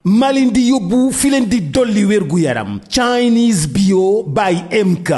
malin di yóbbu fi leen di dolli wérgu yaram Chinese bio by MK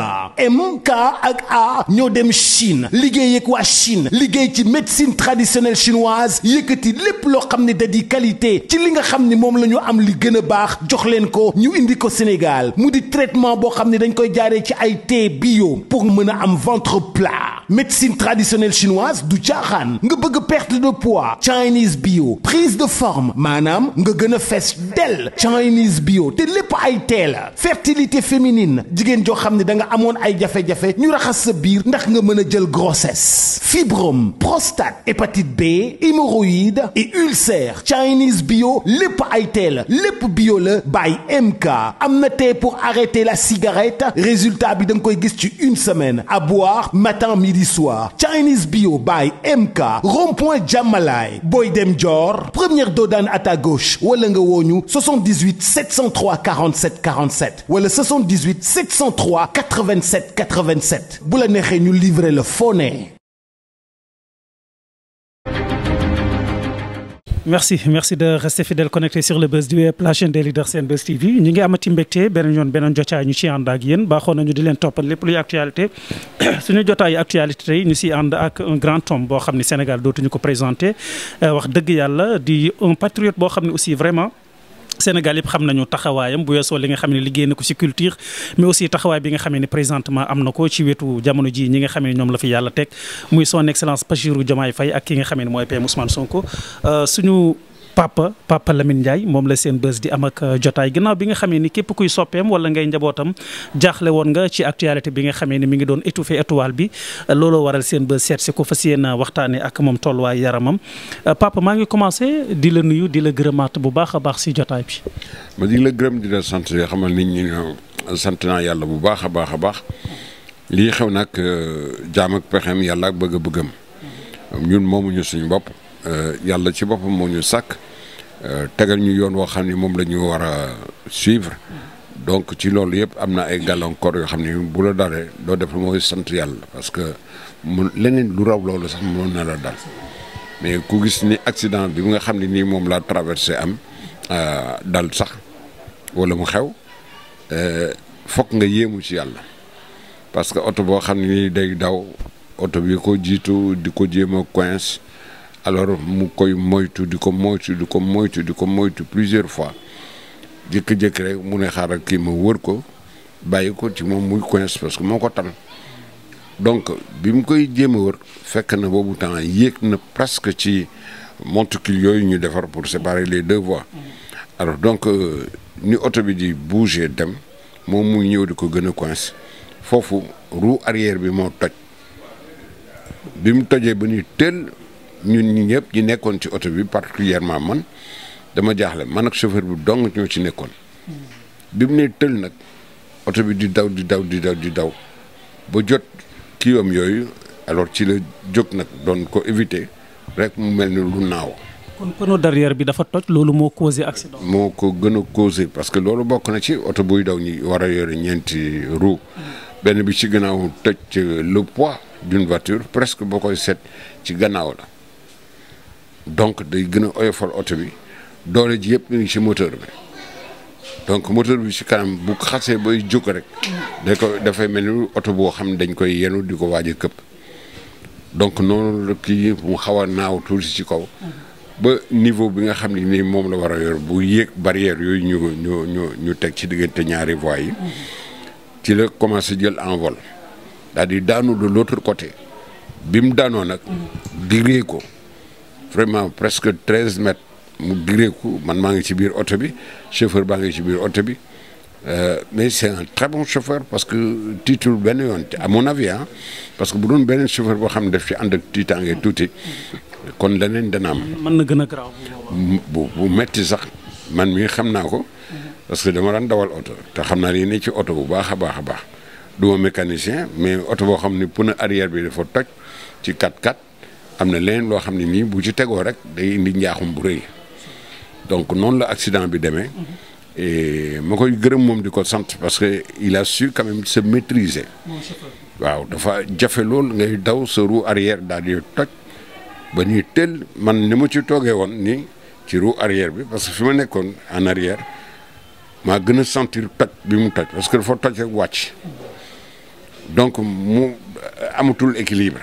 ak A ñoo dem Chine liggéey ak waa Chine liggéey ci médecine traditionnelle chinoise yëkkati lépp loo xam ne da di qualité ci li nga xam ne moom la ñu am li gën a baax jox leen ko ñu indi ko Sénégal mu di traitement boo xam ne dañ koy jaaree ci ay thé bio pour mën a am ventre plat médecine traditionnelle chinoise du caaxaan nga bëgg perte de poids Chinese bio prise de forme maanaam nga gën a fees del Chinese bio te lépp ay tee la fertilité féminine jigéen joo xam ne da nga amoon ay jafe-jafe ñu raxas sa biir ndax nga mën a jël grossesse fibrome prostate hépatite B hémorroïde et ulcère Chinese bio lépp ay tee la lépp bio la by MK am na tee pour arrêter la cigarette résultat bi da nga koy gis ci une semaine à boire matin midi soir Chinese bio by MK rond-point Jamalaay booy dem Dior première doodaan à ta gauche wala nga woo 78 703 47 47 wala 78 703 87 87 bu la neexee ñu livrer le fone. merci de rester fidèle connecté sur le Buzz du Web, la chaîne des leaders Senbuzz TV ñu ngi amati mbégte beneen jotaay ñu ci ànd ak yéen baaxoon nañu di leen toppal lépp luy actualité suñu jotaay actualité tey ñu si ànd ak un grand homme boo xam ne Sénégal dootuñu ko présenté wax dëgg yàlla di un patriote boo xam ne aussi vraiment Sénégal yëpp xam nañu taxawaayam bu weesoo li nga xam ne liggéey na ko ci culture mais aussi taxawaay bi nga xam ne présentement am na ko ci wetu jamono ji ñi nga xam ne ñoom la fi yàlla teg muy son excellence Bassirou Diomaye Faye ak ki nga xam ne mooy PM Ousmane Sonko suñu papa Lamine Ndiaye moom la Senbuzz di am ak jotaay ginnaaw bi nga xamee ni képp kuy soppeem wala ngay njabootam jaaxle woon nga ci actualité bi nga xamee ni mi ngi doon étouffé étoile bi looloo waral Senbuzz seet si ko fas yéene waxtaanee ak moom tolluwaay yaramam papa maa ngi commencé di la nuyu di la gërëmaat bu baax a baax si jotaay bi. ma di la gërëm di la sant yoo xamal nit ñi sant naa yàlla bu baax a baax lii xew nag jaam ak pexeem yàlla ak bëgg-bëggam ñun moomuñu suñu bopp yàlla ci boppam moo ñu sàkk. tegal ñu yoon woo xam ni moom la ñu war a suivre donc ci loolu yëpp am na ay gàllankoor yoo xam ni bu la dalee doo def lu mooy sant yàlla parce que leneen lu raw loolu sax mënoon na la dal mais ku gis ni accident bi nga xam ne nii moom laa traversé am dal sax wala mu xew fokk nga yéemu ci yàlla parce que oto boo xam ne nii day daw oto bi ko jiitu di ko jéem a coince alors mu koy moytu di ko moytu plusieurs fois jékki-jékki rek mu ne xaaral kii ma wër ko bàyyi ko ci moom muy coince parce que moo ko tal donc bi mu koy jéem a wër fekk na boobu temps yéeg na presque ci monticule yooyu ñu defar pour séparer les deux voies alors donc ni oto bi di bouger dem moom muy ñëw di ko gën a coince foofu roue arrière bi moo toj bi mu tojee ba ni teel ñun ñi ñëpp ñi nekkoon ci oto bi particulièrement man dama jaaxle man ak chauffeur bi dong ñoo ci nekkoon bi mu ne tël nag oto bi di daw ba jot kiiwam yooyu alors ci la jóg nag doon ko éviter rek mu mel ni lu naaw. kon pneu derrière bi dafa toj loolu moo causé accident. moo ko gën a causé parce que loolu bokk na ci oto buy daw ñi war a yore ñeenti roue benn bi ci gannaaw toj le poids d'une voiture presque boo koy seet ci gannaaw la. donc day gën a oyofal oto bi doole ji yëpp mi ngi ci moteur bi donc moteur bi ci kanam bu xasee bay jóg rek dafay mel ni oto boo xam ne dañ koy yenu di ko waaj a këpp donc noonu la kii mu xaw a naaw tuuti ci kaw ba niveau bi nga xam ne nii moom la war a yor bu yéeg barrière yooyu ñu teg ci diggante ñaari voies yi ci la commencé jël envol daal di daanu de l'autre côté bi mu daanoo nag diree ko vraiment presque 13 mètres mu direeku man maa ngi ci biir oto bi chauffeur baa ngi ci biir oto bi mais c'est un très bon chauffeur parce que tiitul benn yoon à mon avis parce que bu doon beneen chauffeur boo xam ne daf ci ànd ak tiitaange tuuti kon leneen dana am. mën na gën a garaaw. bu metti sax man mii xam naa ko parce que dama daan dawal oto te xam naa li ne ci oto bu baax a baax du ma mécanicien mais oto boo xam ne pneu arrière bi dafa toj ci 4x4. am na leneen loo xam ne nii bu ci tegoo rek day indi njaaxum bu rëy donc noonu la accident bi demee et ma koy gërëm moom di ko sant parce que il a su quand même se maîtriser waaw dafa jafe lool ngay daw sa roue arrière daal di toj ba ñuy teel man ni ma ci toogee woon ni ci roue arrière bi parce que fi ma nekkoon en arrière maa gën a sentir toj bi mu toj parce que dafa toj rek wàcc donc mu amatul équilibre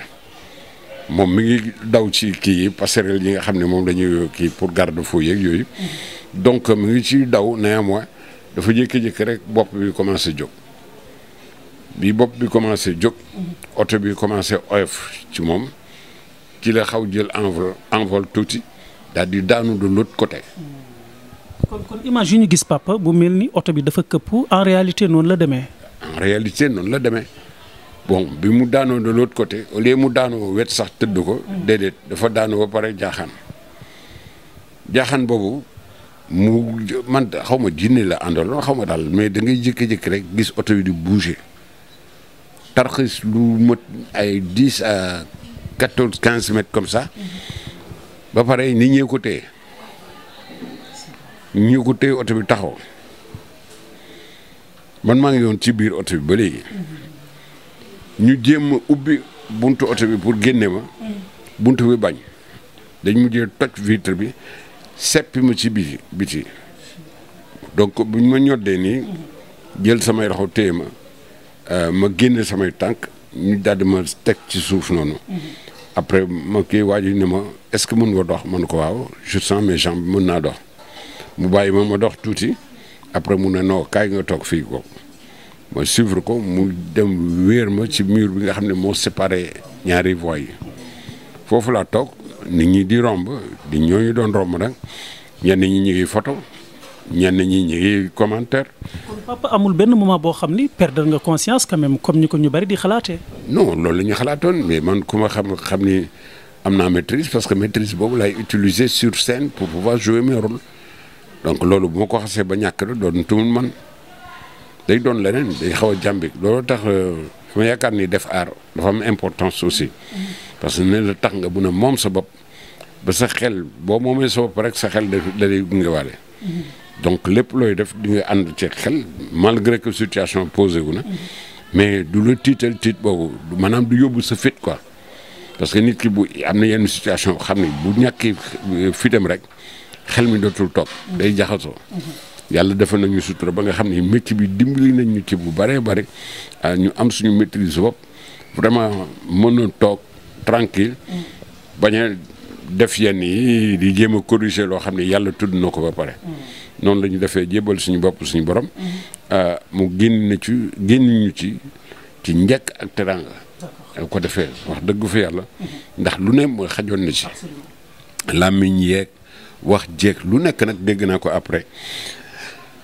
moom mi ngi daw ci kii yi passerelle yi nga xam ne moom dañuy kii pour garde-fou yeeg yooyu donc mi ngi ci daw néanmoins dafa jékki-jékki rek bopp bi commencé jóg bi bopp bi commencé jóg oto bi commencé oyof ci moom ci la xaw jël envol tuuti daal di daanu de l'autre côté. kon image yi ñu gis papa bu mel ni oto bi dafa këpp en réalité noonu la demee. en réalité noonu la demee bon bi mu daanoo de l'autre côté au lieu mu daanoo wet sax tëdd ko déedéet dafa daanoo ba pare jaaxaan boobu mu man xaw ma jinne la àndaloon xaw ma daal mais da ngay jékki-jékki rek gis oto bi di bouger tarxis lu mët ay 10 à 14 15 mètres comme ça ba pare nit ñee ko téye oto bi taxaw man maa ngi yoon ci biir oto bi ba léegi ñu jéem a ubbi buntu oto bi pour génne ma buntu bi bañ dañ mujjee toj vitre bi seppi ma ci biti donc buñ ma ñoddee nii jël samay loxo téye ma génne samay tànk ñu daal di ma teg ci suuf noonu après ma kii waaj ne ma est-ce que mën nga dox man ko waaw je sens mes jambes mën naa dox mu bàyyi ma dox tuuti après mu ne non kaay nga toog fii ko ma suivre ko mu dem wéer ma ci mur bi nga xam ne moo séparé ñaari voies yi foofu laa toog nit ñi di romb di ñooñu doon romb nag ñenn ñi ñu ngi photo ñenn ñi ñu ngi commentaire. kon papa amul benn moment boo xam ni perdre nga conscience quand même comme ni ko ñu bari di xalaatee. non loolu la ñu xalaatoon mais man ku ma xam ni am naa maîtrise parce que maîtrise boobu laay utiliser sur scène pour pouvoir jouer mes rôles donc loolu bu ma ko xasee ba ñàkk rek doon tumul man day doon leneen day xaw a jàmbik loolu tax dama yaakaar ni def art dafa am importance aussi parce que ne la tax nga mun a moom sa bopp ba sa xel boo moomee sa bopp rek sa xel da lay gungewaale donc lépp looy def di nga ànd ci xel malgré que situation posé wu na mais du la tiital tiit boobu maanaam du yóbbu sa fit quoi parce que nit ki bu am na yenn situation xam ne bu ñàkki fitam rek xel mi dootul toog day jaxasoo yàlla defal nañu sutura ba nga xam ne métier bi dimbali nañ ñu ci bu bëree bëri ñu am suñu maîtrise bopp vraiment mën a toog tranquille bañ a def yenn yi di jéem a corriger loo xam ne yàlla tudd na ko ba pare noonu la ñu defee jébal suñu bopp suñu borom mu génn ñu ci njëkk ak teranga ko defee wax dëgg fa yàlla ndax lu ne mooy xajoon na ci làmmiñ yeeg wax jeeg lu nekk nag dégg naa ko après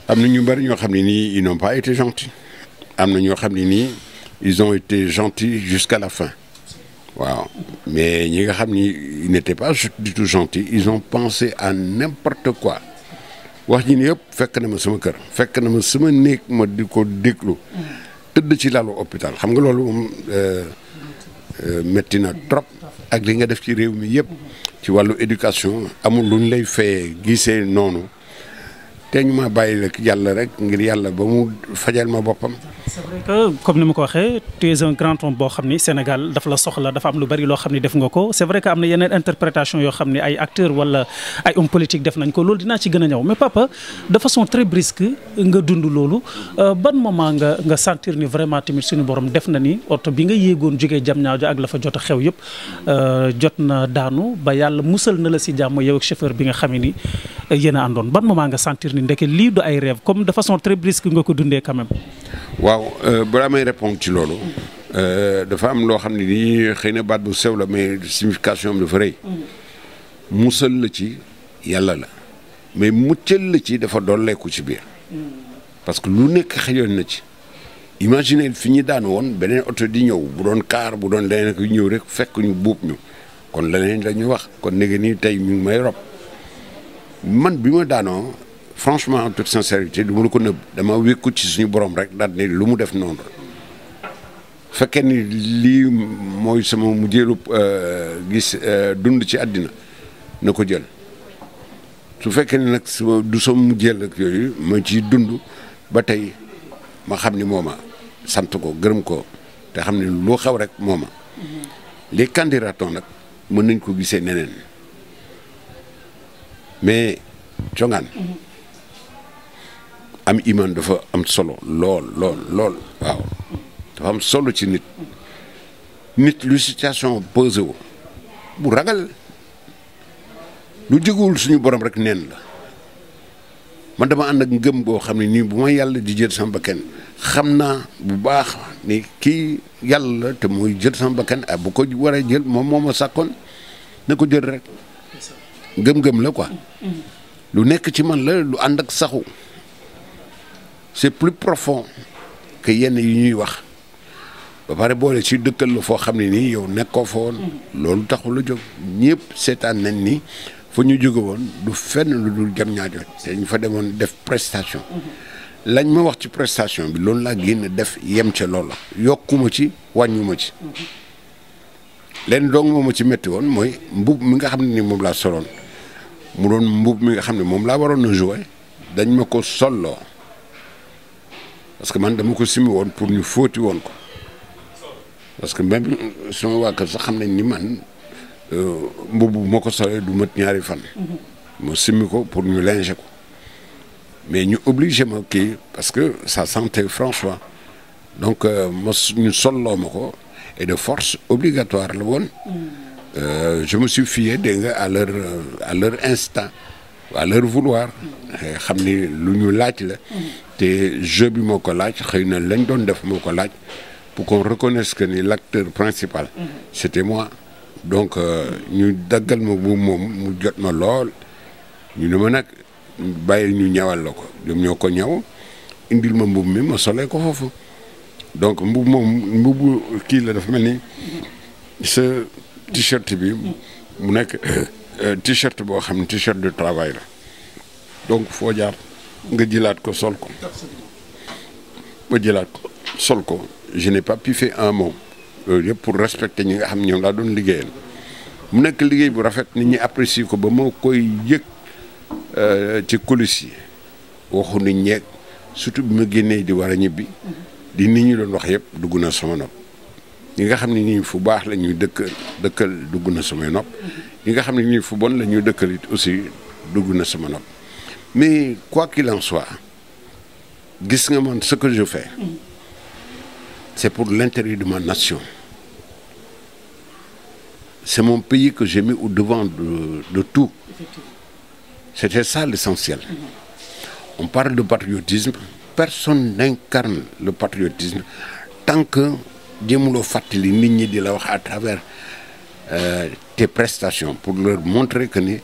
am na ñu bari ñoo xam ne nii ils n'ont pas été gentils am na ñoo xam ne nii ils ont été gentils jusqu'à la fin waaw mais ñi nga xam ni ils n'étaient pas du tout gentils ils ont pensé à n'importe quoi wax ji ni yëpp fekk na ma sama kër fekk na ma sama néeg ma di ko déglu tëdd ci lalu hôpital xam nga loolu moom métti na trop ak li nga def ci réew mi yëpp ci wàllu éducation amul lu ñu lay fayee gisee noonu te ñu ma bàyyi rek yàlla rek ngir yàlla ba mu fajal ma boppam. c'est vrai que comme ni ma ko waxee tu es un grand homme boo xam ni Sénégal dafa la soxla dafa am lu bari loo xam ni def nga ko c'est vrai que am na yeneen interprétation yoo xam ni ay acteurs wala ay hommes politiques def nañ ko loolu dinaa ci gën a ñëw mais papa de façon très brusque nga dund loolu ban moment nga sentir ni vraiment tamit suñu borom def na ni oto bi nga yéegoon jógee Diamniadio ak la fa jot a xew yëpp jot na daanu ba yàlla musal na la si jàmm yow ak chauffeur bi nga xam ni yéen a àndoon ban moment nga sentir ni ndeke lii du ay rêve comme de façon très brusque nga ko dundee quand même. waaw balaa may répondre ci loolu dafa am loo xam ne nii xëy na baat bu sew la mais signification bi dafa rëy musal la ci yàlla la mais muccal la ci dafa dolleeku ci biir parce que lu nekk xëyoon na ci imaginer fi ñu daan woon beneen oto di ñëw bu doon kaar bu doon leneen ko ñëw rek fekk ñu buub ñu kon leneen la ñuy wax kon léegi nii tey ñu ngi may rob man bi ma daanoo franchement en toute sincérité du ma la ko nëbb dama wékku ci suñu borom rek daal ne lu mu def noonu fekkee ni lii mooy sama mujjeelu gis dund ci àddina na ko jël su fekkee ni nag du sama mujjeel ak yooyu ma ci dund ba tey ma xam ni mooma sant ko gërëm ko te xam ni lu xew rek mooma les candidats nag mën nañ ko gisee neneen mais congaan am iman dafa am solo lool waaw dafa am solo ci nit lu situation posé wu bu ragal lu jógewul suñu borom rek neen la man dama ànd ak ngëm boo xam ne nii bu ma yàlla di jël sama bakkan xam naa bu baax ni kii yàlla te muy jël sama bakkan bu ko war a jël moom moo ma sàkkoon na ko jël rek ngëm-ngëm la quoi lu nekk ci man la lu ànd ak saxu c'est plus profond que yenn yi ñuy wax ba pare boole ci dëkkal la foo xam ne nii yow nekkoo fa woon loolu taxul la jóg ñëpp seetaan nañ ni fa ñu jóge woon du fenn lu dul jam ñaajo te ñu fa demoon def prestation lañ ma wax ci prestation bi loolu laa génn def yem ca loola yokkuma ci wàññuma ci leen dong moo ma ci métti woon mooy mbub mi nga xam ne ni moom laa soloon mu doon mbub mi nga xam ne moom laa waroon a jouer dañ ma ko solloo parce que man dama ko simi woon pour ñu fóoti woon ko parce que même sama waa kër sax xam nañ ni man mbubb moo ko solee du mat ñaari fan ma simmi ko pour ñu linger ko mais ñu obligé ma kii parce que ça sentait franchement donc ñu solloo ma ko et de force obligatoire la woon je me suis fié dégg nga à leur instinct à leur vouloir xam ni lu ñu laaj la te jeu bi moo ko laaj xëy na lañ doon def moo ko laaj pour qu'on reconnaisse que ni l'acteur principal c'était moi donc ñu daggal ma bu moom mu jot ma lool ñu ne ma nag bàyyil ñu ñawal la ko ñoom ñoo ko ñaw indil ma mbub mi ma solee ko foofu donc mbubu kii la dafa mel ni sa t-shirt bi mu nekk t-shirt boo xam ne t-shirt de travail la donc foo jaar nga jëlaat ko sol ko ba jëlaat ko sol ko je n'ai pas piffé un mot loolu yëpp pour respecter ñi nga xam ñoom laa doon liggéeyal mu nekk liggéey bu rafet nit ñi apprécier ko ba moo koy yëg ci coulisses yi waxu nit ñeeg surtout bi ma génnee di war a ñibbi di nit ñi doon wax yëpp dugg na sama nopp ñi nga xam ne nii fu baax la ñuy dëkkal dugg na samay nopp ñi nga xam ne nii fu bon la ñuy dëkkal it aussi dugg na sama nopp mais quoi qu'il en soit gis nga man ce que je fais c'est pour l'intérêt de ma nation c'est mon pays que j'ai mis au devant de tout c'était ça l'essentiel on parle de patriotisme personne n'incarne le patriotisme tant que jéemuloo fàttali nit ñi di la wax à travers tes prestations pour leur montrer que ni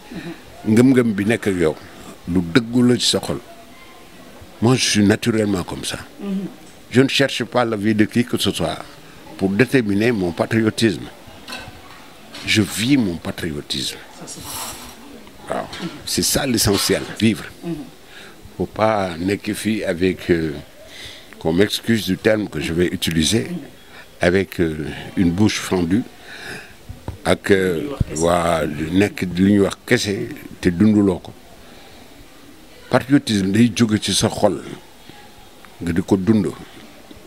ngëm-ngëm bi nekk ak yow lu dëggu la ci sa xol moi je suis naturellement comme ça je ne cherche pas l'avis de qui que ce soit pour déterminer mon patriotisme je vis mon patriotisme waaw c'est ça l'essentiel vivre faut pas nekk fii avec qu'on m'excuse du terme que je vais utiliser avec une bouche fendue ak waa nekk li ñuy wax kese te dunduloo ko patriotisme day jóge ci sa xol nga di ko dund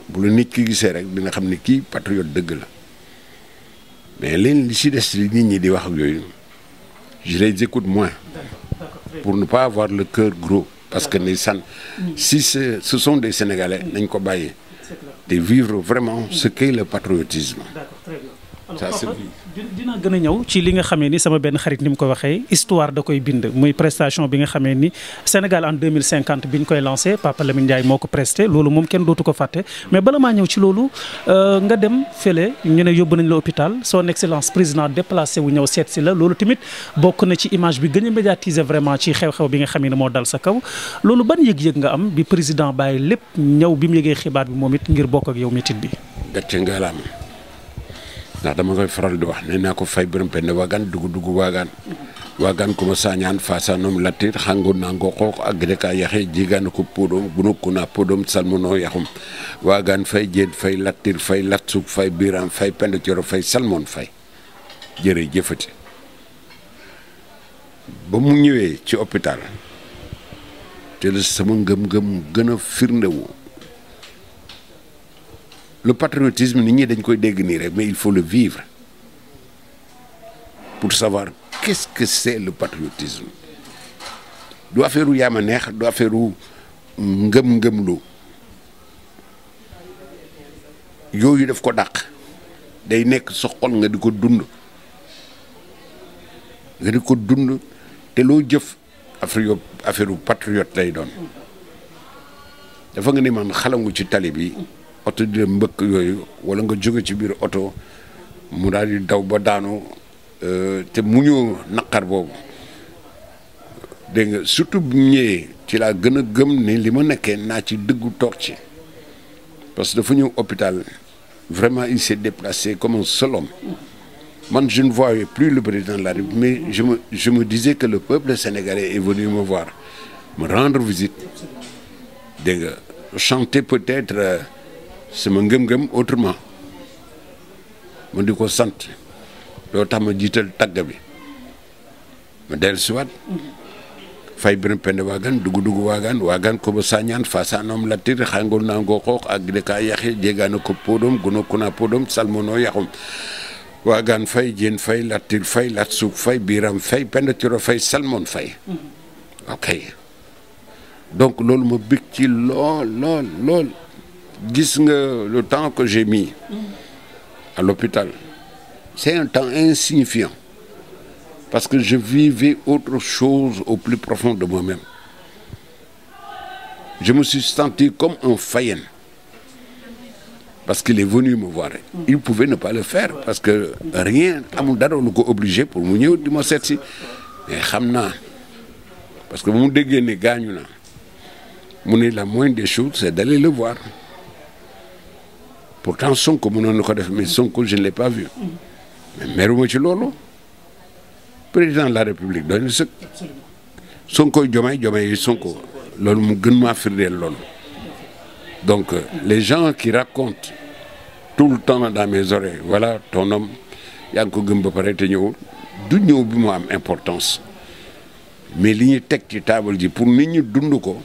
bu la nit ki gisee rek dina xam ne kii patriote dëgg la mais leen li ci des li nit ñi di wax ak yooyu je les écoute moins pour ne pas avoir le cœur gros parce que ndeysaan si ce sont des Sénégalais nañ ko bàyyi de vivre vraiment ce qu'est le patriotisme. Ça c'est dina gën a ñëw ci li nga xamee ni sama benn xarit ni mu ko waxee histoire da koy bind muy prestation bi nga xamee ni Sénégal en 2050 bi ñu koy lancé Papa Lamine Ndiaye moo ko presté loolu moom kenn dootu ko fàtte mais bala maa ñëw ci loolu nga dem fële ñu ne yóbbu nañ la hôpital son excellence président déplacé wu ñëw seet si la loolu tamit bokk na ci image bi gën a médiatiser vraiment ci xew-xew bi nga xamee ne moo dal sa kaw loolu ban yëg-yëg nga am bi président bàyyi lépp ñëw bi mu yëgee xibaar bi moom it ngir bokk ak yow métit bi. gàcce ngalaam ndax dama koy faral di wax nee naa ko fay bërëm pende waagaan dugg waagaan kuma sañaan fasanom latir xango nango xoox a gedeka yaxe jigana ko podom gunukuna podom salmono yaxum waagaan fay jeed fay latir fay latsuk fay biram fay pende coro fay salmon fay jërë jëfati ba mu ñëwee ci hôpital te la sama ngëm-ngëm gën a firndewu le patriotisme nit ñi dañ koy dégg nii rek mais il faut le vivre pour savoir qu'est-ce que c'est le patriotisme du affaire u yaama neex du affaire u ngëm-ngëmlu yooyu daf ko dàq day nekk sa xol nga di ko dund te loo jëf affaire u patriote lay doon dafa nga ni man xalangu ci tali bi oto di mbëkk yooyu wala nga jóge ci biir oto mu daal di daw ba daanu te mu ñëw naqar boobu dégg nga surtout bu ñëwee ci laa gën a gëm ni li ma nekkee naa ci dëggu toog ci parce que dafa ñëw hôpital vraiment il s'est déplacé comme un seul homme man je ne voyais plus le président de la République mais je me disais que le peuple sénégalais est venu me voir me rendre visite dégg nga chanter peut-être sama ngëm-ngëm autrement ma di ko sant loo tax ma jiital tagg bi ma dellusiwaat fay biram pende waagaan dugg waagaan ko ba sañaan fa sanom latir xangol na ngo xoox ak de ka yaxi jegaana ko podom gono kuna podom salmono yaxum waagaan fay jeen fay latir fay lat suuk fay biram fay pende coro fay salmon fay ok donc loolu ma bëgg ci lool gis nga le temps que j'ai mis à l'hôpital c'est un temps insignifiant parce que je vivais autre chose au plus profond de moi-même. Je me suis senti comme un faïen parce qu'il est venu me voir. Il pouvait ne pas le faire parce que rien amul dara lu ko obligé pour mu ñëw di ma seet si mais xam naa parce que bu mu déggee ne gaañu na mu ne la moindre des choses c'est d'aller le voir. Pourtant Sonko mënoon na ko def mais Sonko je ne l'ai pas vu mais meruma ci loolu. Président de la République doy na sëkk Sonko Diomaye Sonko loolu mu gën maa firndeel loolu donc les gens qui racontent tout le temps dans mes oreilles voilà ton homme yaa ngi ko gëm ba pare te ñëwul du ñëw bi mu am importance mais li ñu teg ci table ji pour nit ñi dund ko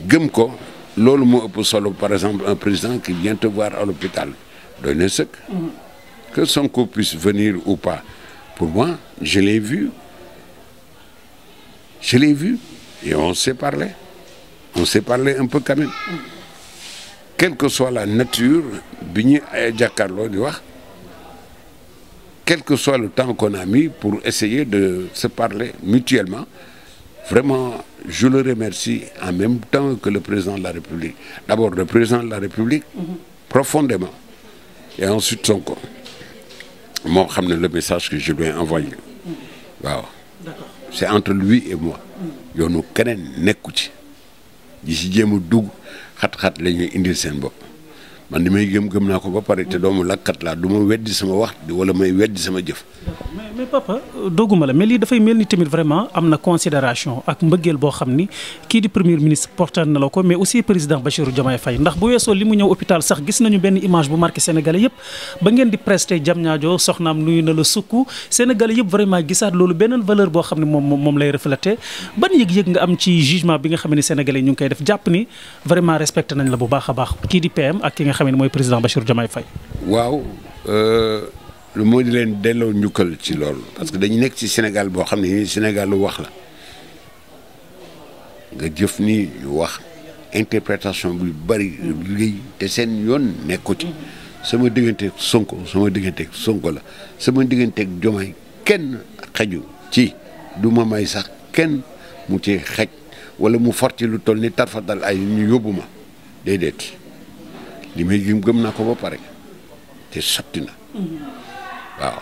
gëm ko loolu moo ëpp solo par exemple un président qui vient te voir à l'hôpital doy na sëkk que Sonko puisse venir ou pas. Pour moi, je l'ai vu et on s'est parlé un peu quand même. Quelle que soit la nature bi ñu jàkkaarloo di wax quel que soit le temps qu'on a mis pour essayer de se parler mutuellement vraiment je le remercie en même temps que le président de la République. D'abord le président de la République profondément et ensuite Sonko. moo xam ne le message que je lui ai envoyé waaw c'est entre lui et moi yoonu keneen nekku ci ji si jéem a dugg xat-xat la ñuy indil seen bopp man li may gëm naa ko ba pare te doomu lakkat laa du ma weddi sama wax wala may weddi sama jëf. mais papa dogguma la mais lii dafay mel ni tamit vraiment am na considération ak mbëggeel boo xam ni kii di premier ministre porté na la ko mais aussi président Bassirou Diomaye Faye ndax bu weesoo li mu ñëw hôpital sax gis nañu benn image bu marqué sénégalais yëpp ba ngeen di presté Diamniadio soxnaam nuyu na la sukk sénégalais yëpp vraiment gisaat loolu beneen valeur boo xam ne moom lay reflété ban yëg-yëg nga am ci jugement bi nga xam ne sénégalais ñu ngi koy def jàpp ni vraiment respecté nañ la bu baax a baax kii di PM ak ki nga xam ne mooy président Bassirou Diomaye Faye. waaw. lu moo di leen delloo njukkal ci loolu parce que dañu nekk ci Sénégal boo xam ne Sénégal lu wax la nga jëf ni wax interprétation bu bari liggéey te seen yoon nekku ci sama digganteeg Sonko la sama digganteeg Diomaye kenn xeju ci du ma may sax kenn mu ci xej wala mu forti lu toll ni tarfatal ay ñu yóbbu ma déedéet li may gëm naa ko ba pare te sotti na waaw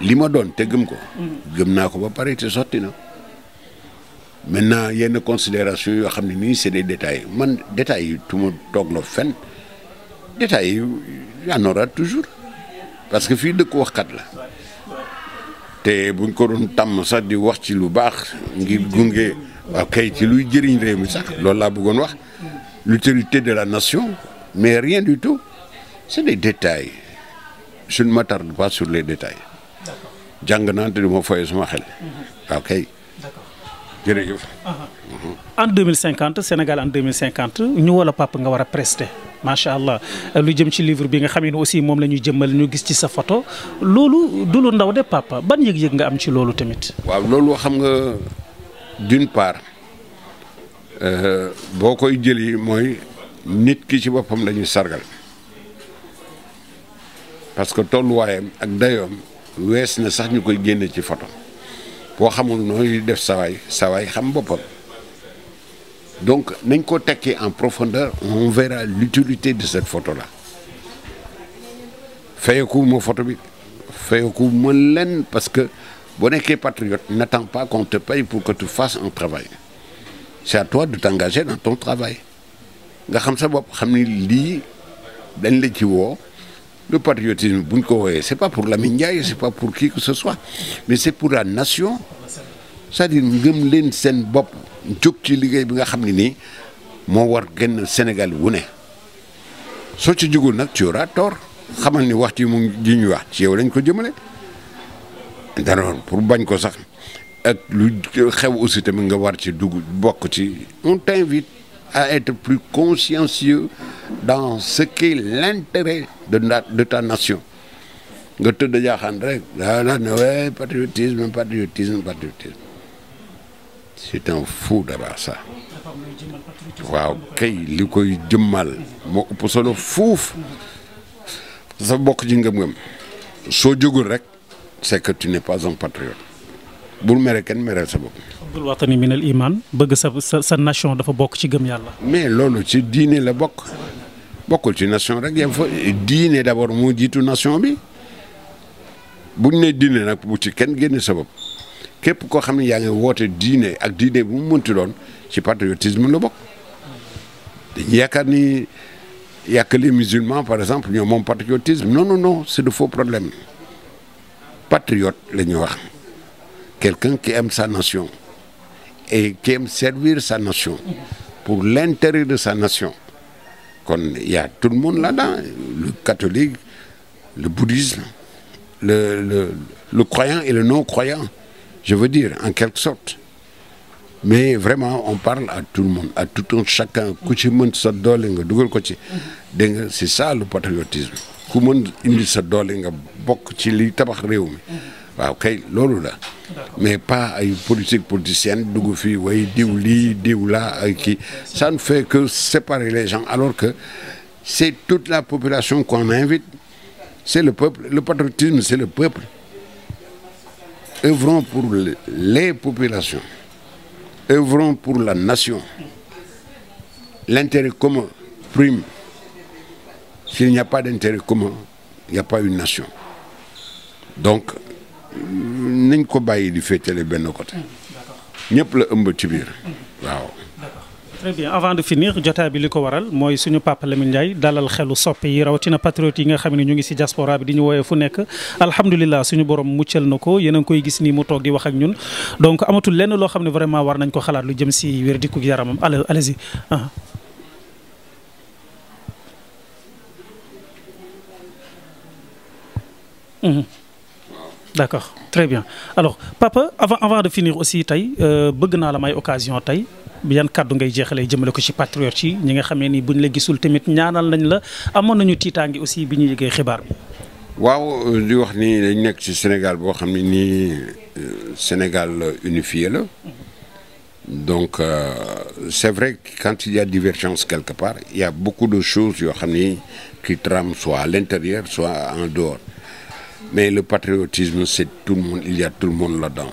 li ma doon te gëm ko gëm naa ko ba pare te sotti na maintenant yenn considération yoo xam ne nii c'est des détails man détails yi tu ma toog la fen détails yi y en aura toujours parce que fii dëkk waxkat la te buñ ko doon tàmm sax di wax ci lu baax ngir gunge waaw kay ci luy jëriñ réew mi sax loolu laa bëggoon wax l'utilité de la nation mais rien du tout c'est des détails je ne m'attarde pas sur les détails jàng naa te du ma foyee sama xel waaw kay jërëjëf. En 2050 Sénégal en 2050 ñu wala papa nga war a prester macha allah lu jëm ci livre bi nga xam ne aussi moom la ñuy jëmmal ñu gis ci sa photo loolu du lu ndaw de papa ban yëg-yëg nga am ci loolu tamit. waaw loolu xam nga d'une part boo koy jëli mooy nit ki ci boppam la ñuy sargal parce que tolluwaayam ak dayoom wees na sax ñu koy génne ci photo boo xamul nooy def sawaay xam boppam donc nañ ko tekki en profondeur on verra l'utilité de cette photo là fayeku ma photo bi fayeku ma leen parce que boo nekkee patriote n'attends pas qu'on te paye pour que tu fasses un travail c'est à toi de t'engager dans ton travail nga xam sa bopp xam ni lii dañ la ci woo le patriotisme bu ñu ko wooyee c'est pas pour Lamine Ndiaye c'est pas pour qui que ce soit mais c'est pour la nation c'est-à-dire ngëm leen seen bopp jóg ci liggéey bi nga xam ne nii moo war genn Sénégal wu ne soo ci jógul nag tu auras tort xamal ni wax ci mu ji ñu wax ci yow lañ ko jëmale danoon pour bañ ko sax ak lu xew aussi tamit nga war ci dugg bokk ci on t'invite à être plus consciencieux dans ce qu'est l'intérêt de ta nation nga tëdd jaaxaan rek daa ne ouais patriotisme c'est un fou d'abord ça waaw kay li koy jëmmal moo ëpp solo fuuf sa bokk ci ngëm-ngëm soo jógul rek c'est que tu n'es pas un patriote bul mere kenn mereel sa bopp. Abdul watani minal iman bëgg sa nation dafa bokk ci gëm yàlla. mais loolu ci diine la bokkul ci nation rek yam fa diine d'abord moo jiitu nation bi buñ ne diine nag bu ci kenn génne sa bopp képp koo xam ne yaa ngi woote diine ak diine bu mu mënti doon ci patriotisme la bokk dañuy yaakaar ni yàq les musulmans par exemple ñoom moom patriotisme non c'est de faux problèmes patriote la ñuy wax quelqu'un qui aime sa nation et qui aime servir sa nation pour l'intérêt de sa nation kon il y a tout le monde là-dedans le catholique le bouddhisme le croyant et le non-croyant je veux dire en quelque sorte mais vraiment on parle à tout le monde à tout un chacun ku ci mën sa doole nga dugal ko ci dégg nga c'est ça le patriotisme ku mën indi sa doole nga bokk ci li tabax réew mi waaw kay loolu la mais pas ay politique politicienne dugg fii way diw lii diw laa ay kii ça ne fait que séparer les gens alors que c'est toute la population qu'on invite c'est le peuple le patriotisme c'est le peuple œuvrons pour les populations œuvrons pour la nation l'intérêt commun prime s'il n'y a pas d'intérêt commun il n'y a pas une nation donc nañ ko bàyyi di féetale benn côté ñëpp la ëmb ci biir waaw. très bien avant de finir jotaay bi li ko waral mooy suñu papa Lamine Ndiaye dalal xelu soppe yi rawatina patriote yi nga xam ne ñu ngi ci diaspora bi di ñu woowee fu nekk alhamdulilah suñu borom muccal na ko yéen a ngi koy gis nii mu toog di wax ak ñun donc amatul lenn loo xam ne vraiment war nañ ko xalaat lu jëm ci wér di ko yaramam allez-y. D'accord très bien alors papa avant de finir aussi tey bëgg naa la may occasion tey yan kàddu ngay jeexalee jëmale ko ci patriote yi ñi nga xamee ni buñ la gisul tamit ñaanal nañ la amoon nañu tiitaangi aussi bi ñu yëgee xibaar bi. waaw di wax ni dañ nekk ci Sénégal boo xam ne nii Sénégal unifié la donc c'est vrai que quand il y a divergence quelque part il y a beaucoup de choses yoo xam ni qui trament soit à l'intérieur soit en dehors. Mais le patriotisme c'est tout le monde il y a tout le monde là-dedans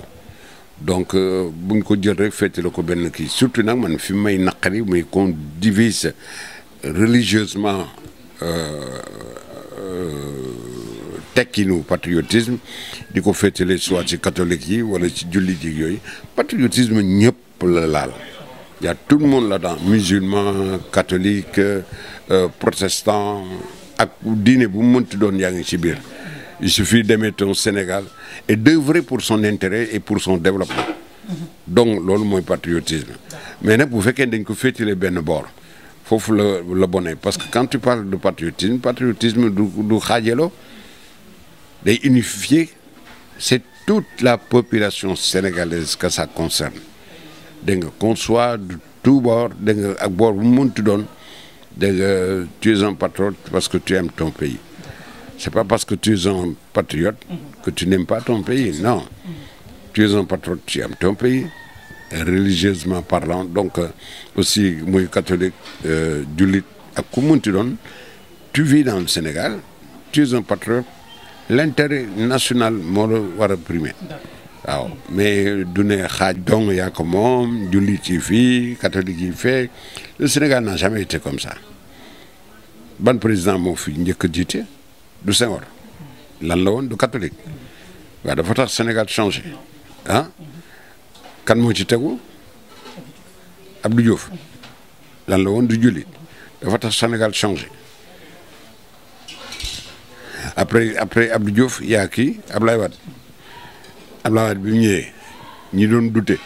donc bu ñu ko jël rek féete la ko benn kii surtout nag man fi may naqari muy qu'on divise religieusement tekkinu patriotisme di ko féetale soit ci catholique yi wala ci jullit yi yooyu patriotisme ñëpp la laal il y a tout le monde là-dedans musulman catholique protestant ak diine bu mu mënti doon yaa ngi ci biir. Il suffit d'aimer ton Sénégal et d'œuvrer pour son intérêt et pour son développement donc loolu mooy patriotisme mais nag bu fekkee dañ ko féetale benn boor foofu la bonne parce que quand tu parles de patriotisme du xaajaloo day unifier c'est toute la population sénégalaise que ça concerne dégg nga qu'on soit de tout bord dégg nga ak boor bu mu mënti doon dégg nga tu es un patriote parce que tu aimes ton pays. C'est pas parce que tu es un patriote que tu n'aimes pas ton pays, non. Tu es un patriote, tu aimes ton pays, religieusement parlant donc aussi muy catholique jullit ak ku munti doon tu vis dans le Sénégal tu es un patriote l'intérêt national moo la war a primer waaw mais du ne xaaj dong yaa ko moom jullit yi fii catholique yi fee le Sénégal n'a jamais été comme ça ban président moo fi njëkk a jiite du Senghor lan la woon du catholique waaw dafa tax Sénégal changé ah kan moo ci tegu Abdou Diouf lan la woon du jullit dafa tax Sénégal changé après Abdou Diouf yaa kii Ablaye Wade bi mu ñëwee ñi doon douter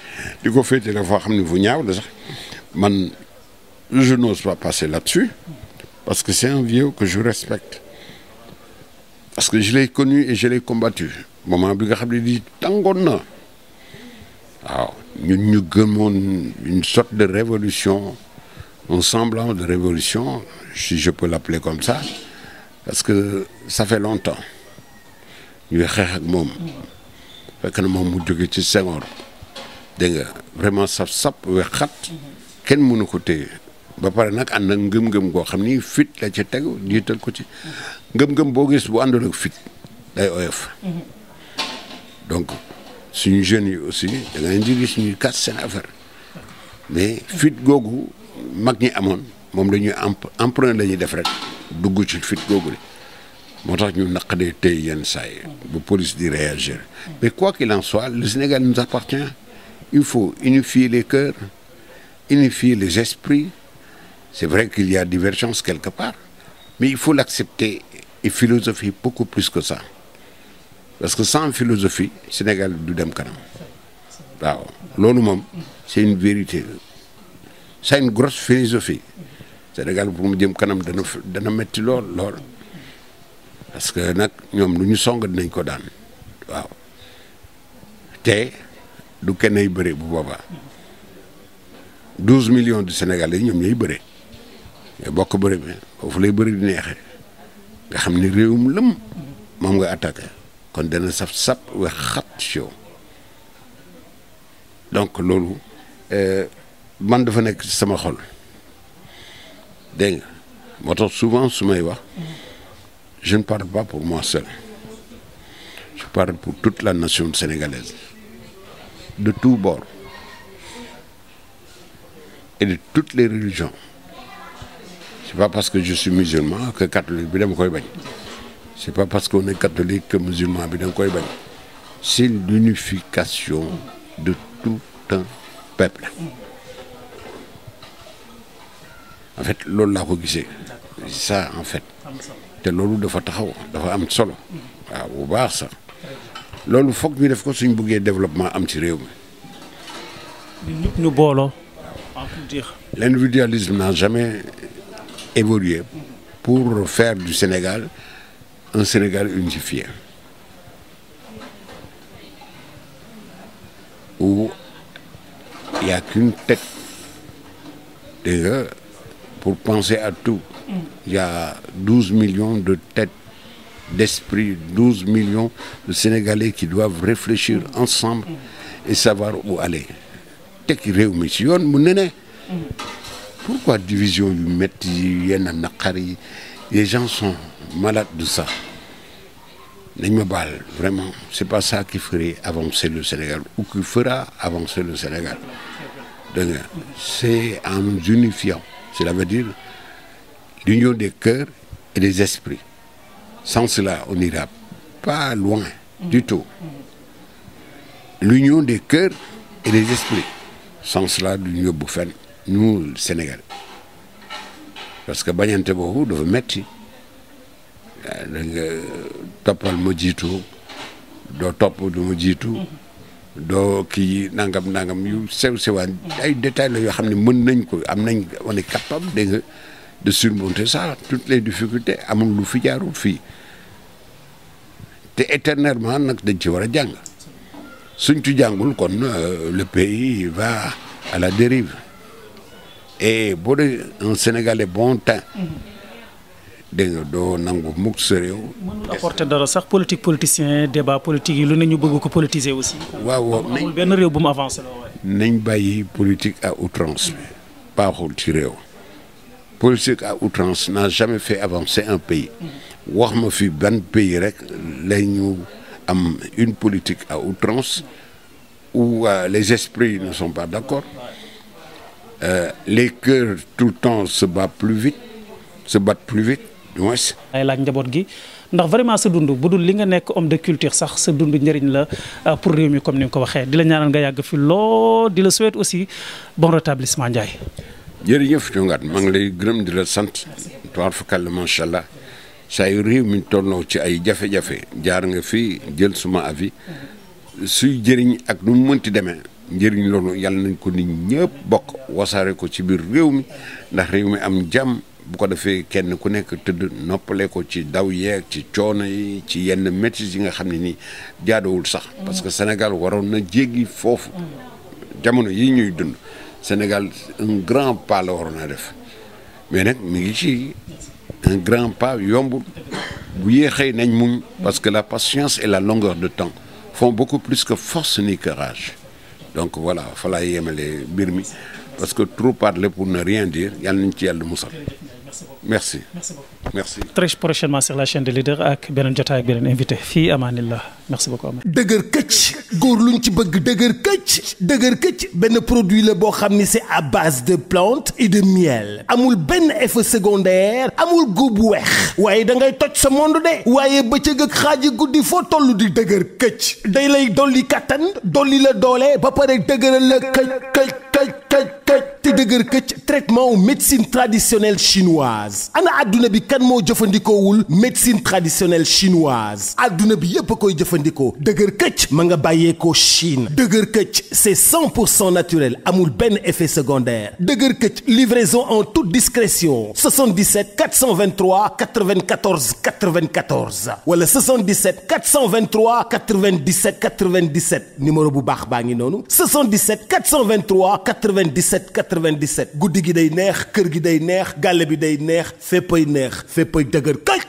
di ko féete la foo xam ne fu ñaaw la sax man je n'ose pas passer là-dessus parce que c'est un vieux que je respecte parce que je l'ai connu et je l'ai combattu moment bi nga xam ne di tàngoon na waaw ñun ñu gëmoon une sorte de révolution un semblant de révolution si je peux l'appeler comme ça parce que ça fait longtemps ñuy xeex ak moom fekk na moom mu jóge ci Senghor dégg nga vraiment sap we xat kenn mënu ko téye ba pare nag ànd ak ngëm-ngëm goo xam ni fit la ci tegu jiital ko ci ngëm-ngëm boo gis bu àndul ak fit day oyof donc suñu jeunes yi aussi da nga leen di gis ñuy kat seen affaire mais fit googu mag ñi amoon moom la ñuy emprunt la ñuy def rek dugg ci fit googu moo tax ñu naqadee tey yenn saa yi bu police di réagir mais quoi qu'il en soit le Sénégal nous appartient il faut unifier les cœurs unifier les esprits c'est vrai qu'il y a divergence quelque part mais il faut l'accepter et philosophie beaucoup plus que ça parce que sans philosophie Sénégal du dem kanam waaw loolu moom c'est une vérité c'est une grosse philosophie Sénégal pour mu jëm kanam dana metti lool parce que nag ñoom lu ñu song dinañ ko daan waaw te du kenn ay bëre bu boobaa 12 millions de Sénégalais yi ñoom ñooy bëre mais bokk bëre bi foofu lay bëri di neexee nga xam ni réewum lëm moom nga attaqué kon dana sap wax xat show donc loolu man dafa nekk ci sama xol dégg nga moo tax souvent su may wax je ne parle pas pour moi seul je parle pour toute la nation sénégalaise de tous bords et de toutes les religions c'est pas parce que je suis musulman que catholique bi dama koy bañ c'est pas parce qu'on est catholique que musulman bi danga koy bañ c'est l'unification de tout un peuple en fait loolu laa ko gisee ça en fait te loolu dafa taxaw dafa am solo waaw bu baax sax loolu foog ñu def ko suñ bëggee développement am ci réew mi. ñëpp ñu booloo. L'individualisme n'a jamais évolué pour faire du Sénégal un Sénégal unifié où il n'y a qu'une tête dégg nga pour penser à tout. Il y a 12 millions de têtes d'esprit, 12 millions de Sénégalais qui doivent réfléchir ensemble et savoir où aller. Tekki réew mi ci yoon mu ne pourquoi division yu metti yi yenn naqar yi les gens sont malades de ça nañ ma baal vraiment c'est pas ça qui ferait avancer le Sénégal ou qui fera avancer le Sénégal dégg nga c'est en nous unifiant cela veut dire l'union des cœurs et des esprits sans cela on n'ira pas loin du tout l'union des cœurs et des esprits sans cela duñu yóbbu fenn ñu Sénégal parce que bañante boobu dafa metti da nga toppal ma jiitu doo topp du ma jiitu doo kii nangam yu sewaan ay détails la yoo xam ne mën nañ ko am nañ on est capable dégg nga de surmonter ça toutes les difficultés amul lu fi jaarul fii te éternellement nag dañ ci war a jàng suñ ci jàngul kon le pays va à la dérive et boo dee un Sénégalais bon teint dégg nga doo nangu mukk sa réew. mënul apporter dara sax politicien débat politique yi lu ne ñu bëgg ko politiser aussi. waaw amul benn réew bu mu avancé la waaye. nañ bàyyi politique à outrance baaxul ci réew. Politique à outrance n'a jamais fait avancer un pays wax ma fi ban pays rek lay ñu am une politique à outrance où les esprits ne sont pas d'accord, les cœurs tout le temps se battent plus vite du moins. ay laaj njaboot gi ndax vraiment sa dund bu dul li nga nekk homme de culture sax sa dund njëriñ la pour réew mi comme ni nga ko waxee di la ñaanal nga yàgg fi lool di la souhaite aussi bon rétablissement Ndiaye. jërëjëf Thiongane maa ngi lay gërëm di la sant toir fakal macha allah saa yu réew mi tolloo ci ay jafe-jafe jaar nga fi jël suma avis suy jëriñ ak nu mu mënti demee njëriñ loolu yàlla nañ ko nit ñëpp bokk wasaare ko ci biir réew mi ndax réew mi am jàmm bu ko defee kenn ku nekk tëdd noppale ko ci daw yeeg ci coono yi ci yenn métis yi nga xam ne nii jaaduwul sax parce que Sénégal waroon na jéggi foofu jamono yi ñuy dund Sénégal un grand pas la waroon a def mais nag mi ngi ci un grand pas yombul bu yéexee nañ muñ parce que la patience et la longueur de temps font beaucoup plus que force ni que rage donc voilà fa laa yemale mbir mi parce que trop parler pour ne rien dire yàlla nañ ci yàlla musal. Merci. Merci. Très prochainement sur la chaîne de leader ak beneen jotaay ak beneen invité fii Amanillah merci beaucoup. dëgër këcc góor luñ ci bëgg dëgër këcc benn produit la boo xam ni c'est à base de plantes et de miel amul benn effet secondaire amul góob bu weex waaye da ngay toj sa monde de waaye bëccëg ak xaaji guddi foo toll di dëgër këcc day lay dolli kattan dolli la doole ba pare dëgëral la këcc te dëgër këcc traitement médecine traditionnelle chinoise ana adduna bi kan moo jëfandikoowul médecine traditionnelle chinoise adduna bi yépp a koy jëfandikoo dëgër këcc ma nga bàyyeekoo Chine dëgër këcc c'est 100% naturel amul benn effet secondaire dëgër këcc livraison en toute discrétion 77 423 94 94 wala 77 423 97 97 numéro bu baax baa ngi noonu 77 423 97 97 guddi gi day neex kër gi day neex gàlle bi day neex féppay neex féppay dëgër këcc